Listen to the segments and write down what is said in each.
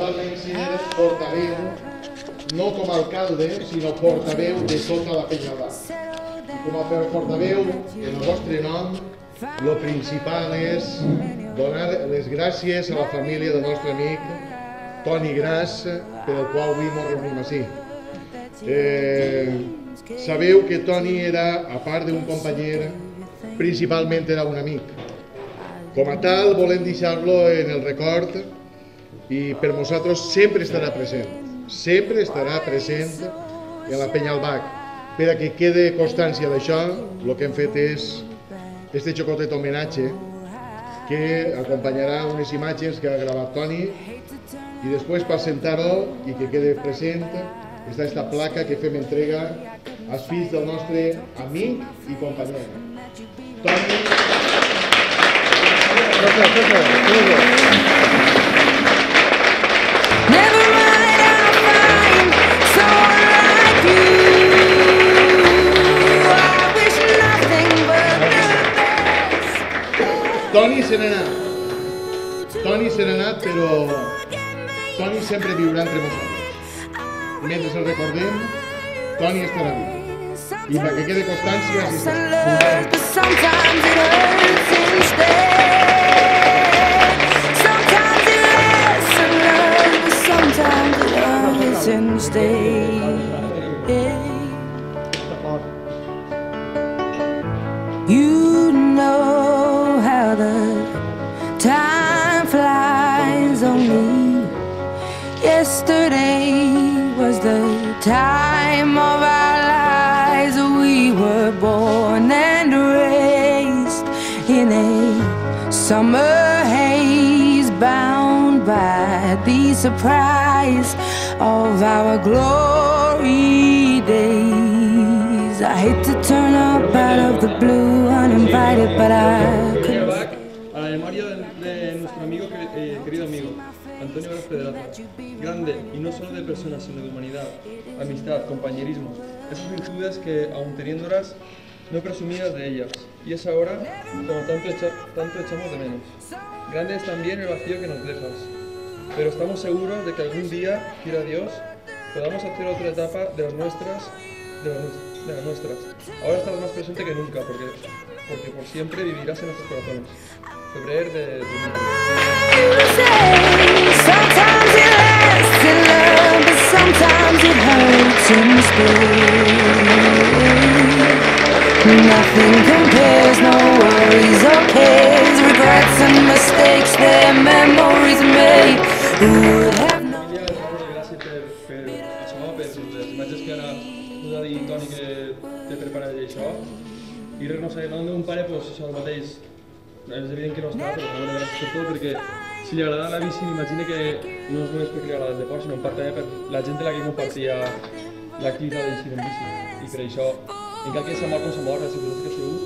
principalment ser portaveu, no com a alcalde, sinó portaveu de tota la Penyalba. I com a portaveu, en el vostre nom, el principal és donar les gràcies a la família del nostre amic Toni Gras, per el qual avui ens reunim ací. Sabeu que Toni era, a part d'un companyer, principalment era un amic. Com a tal, volem deixar-lo en el record i per nosaltres sempre estarà present en la Penyalbac. Per a que quede constància d'això, el que hem fet és este xocotet homenatge que acompanyarà unes imatges que ha gravat Toni i després per sentar-ho i que quede present està esta placa que fem entrega als fills del nostre amic i companyer. Toni... Toni se n'ha anat, però Toni sempre viurà entre nosaltres. Mentre el recordem, Toni estarà viu. I perquè quede constància, you know how the time flies. Only yesterday was the time of our lives. We were born and raised in a summer haze, bound by the surprise of our glory days. I hate to turn up out of the blue uninvited, but I couldn't. A la memoria de nuestro amigo, querido amigo, Antonio Gras Pedraza, grande, y no solo de personas, sino de humanidad, amistad, compañerismo, esas virtudes que, aun teniéndolas, no presumías de ellas, y es ahora como tanto echamos de menos. Grande es también el vacío que nos dejas, pero estamos seguros de que algún día, quiera Dios, podamos hacer otra etapa de las nuestras. Ahora estás más presente que nunca, porque por siempre vivirás en nuestros corazones. Febrer de 2020. Nothing compares, no worries or cares, regrets and mistakes, their memories made. Who would have known? Gràcies per això, per les imatges que ara us ha dit Toni que té preparat això. I res, no sé, no d'un pare, doncs això el mateix. És evident que no està, però bueno, gràcies per tot, perquè si li agrada la bici, m'imagino que no és només perquè li agrada el deport, sinó en part també per la gent de la que compartia l'activitat d'eixir en bici. I per això, encara que s'ha mort com s'ha mort, la circumstància que ha sigut,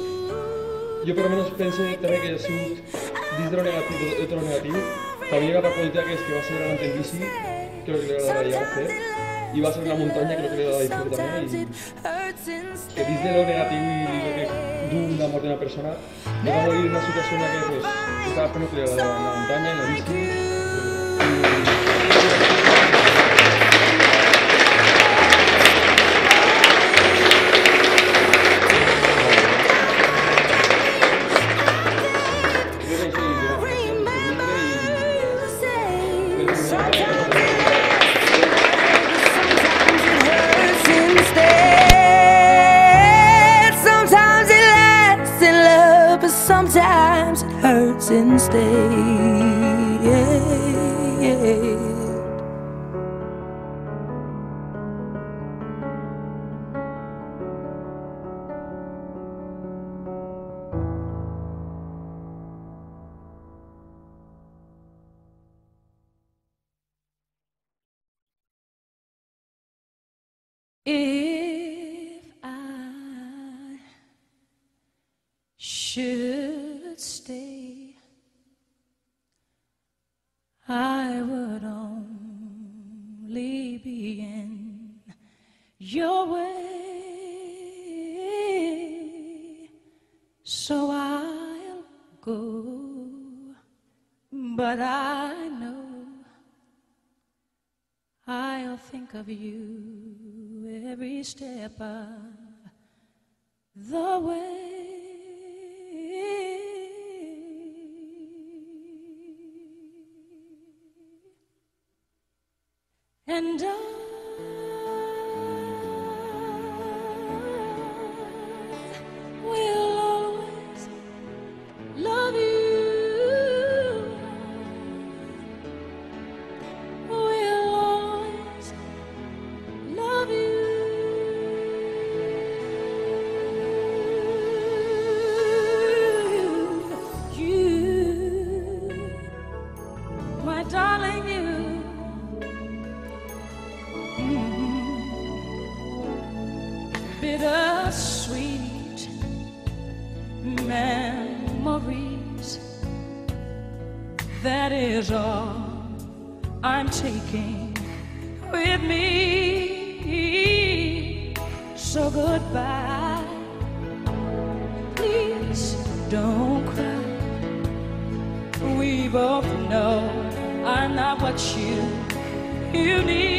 jo per almenys penso també que ha sigut dins de lo negatiu, de tot lo negatiu, havia agafat qualitat que és que va ser gran en bici, que és el que li agradaria fer, i va ser una muntanya, que és el que li agradaria fer també, i que dins de lo negatiu i lo que d'una mort d'una persona, no va morir en una situació en la que pues, estava fent el que li agradava, en la muntanya, en la bici. Sometimes it hurts instead. If I should stay, I would only be in your way, so I'll go, but I know I'll think of you every step of the way. And I will always love you. Will always love you. You, my darling, you. Bittersweet memories, that is all I'm taking with me. So goodbye, please don't cry. We both know I'm not what you need.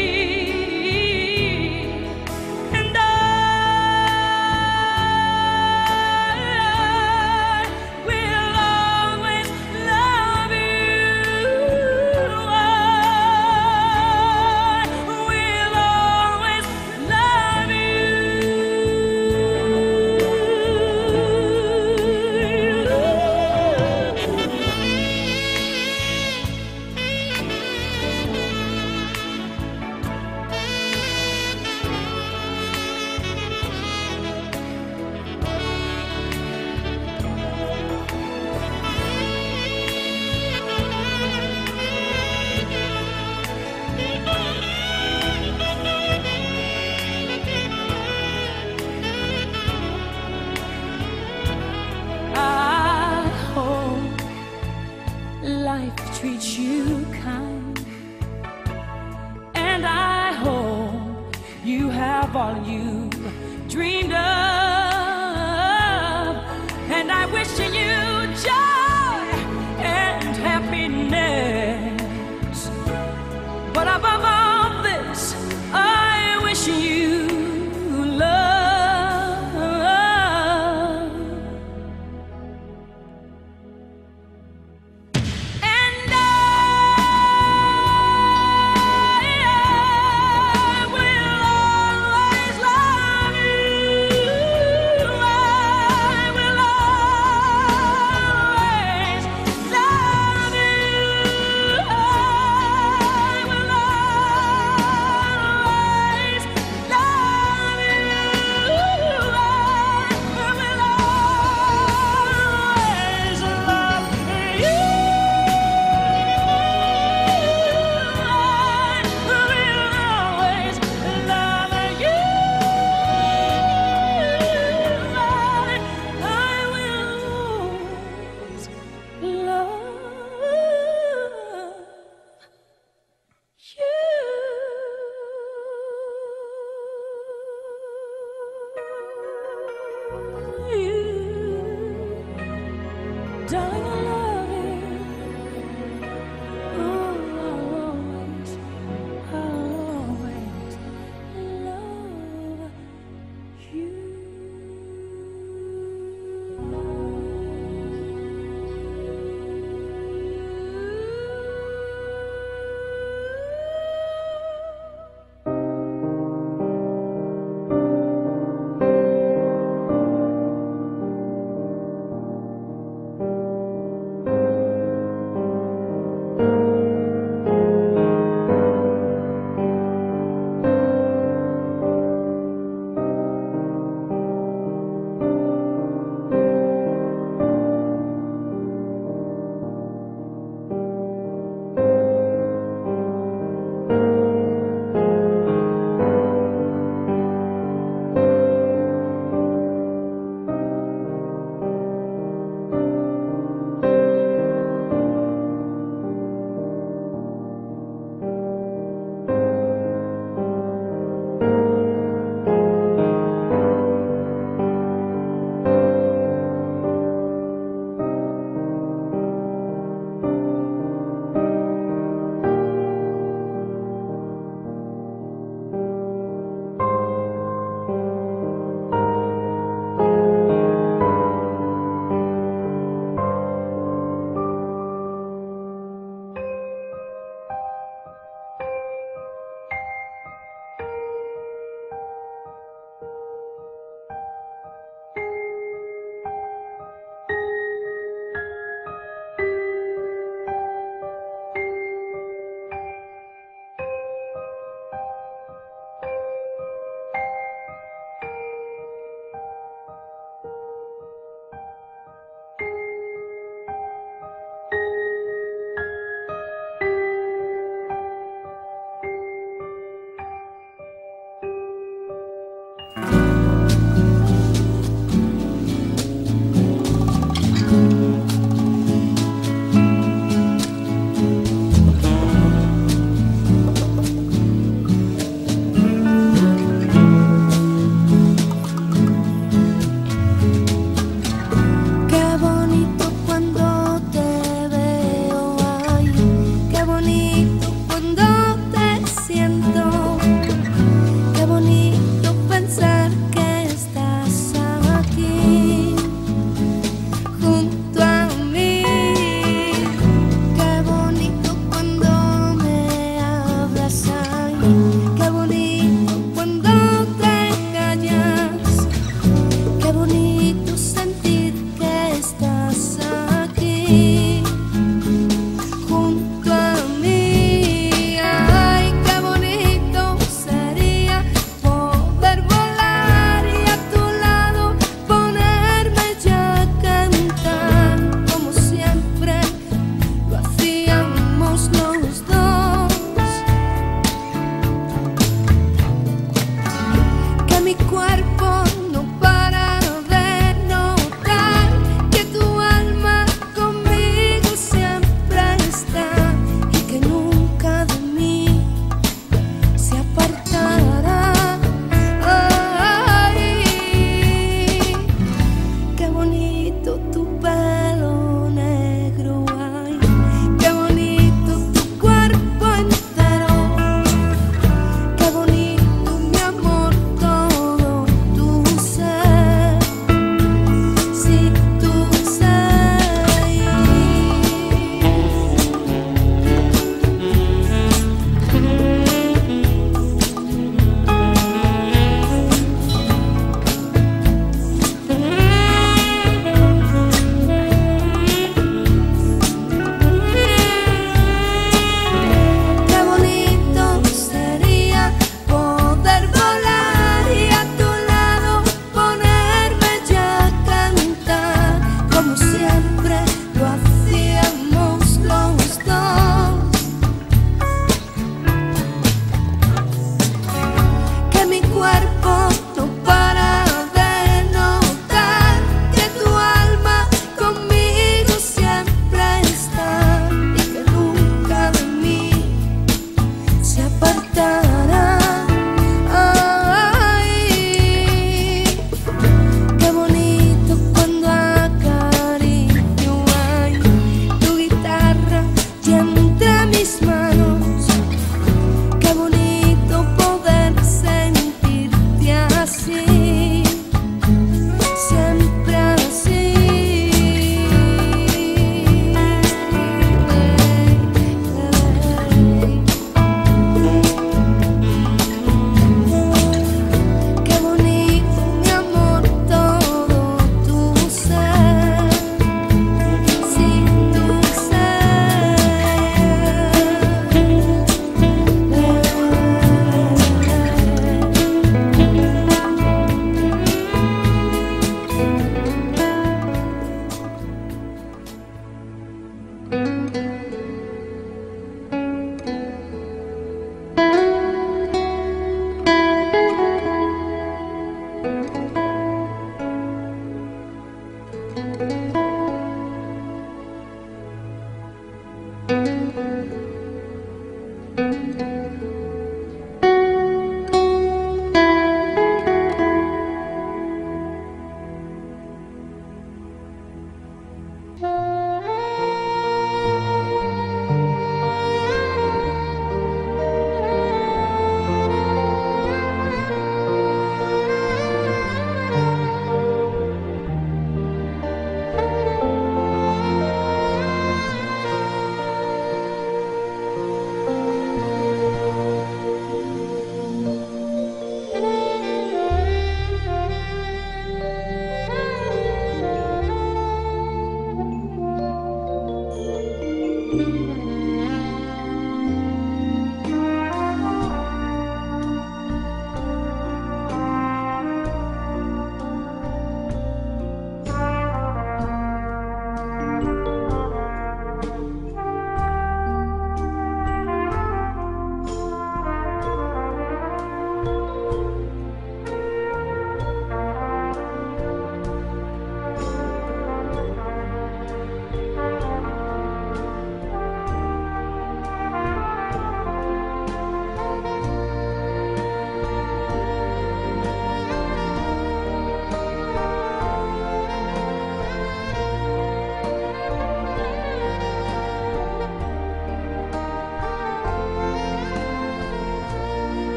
Life treats you kind, and I hope you have all you dreamed of, and I wish you joy and happiness, but above all this, I wish you love.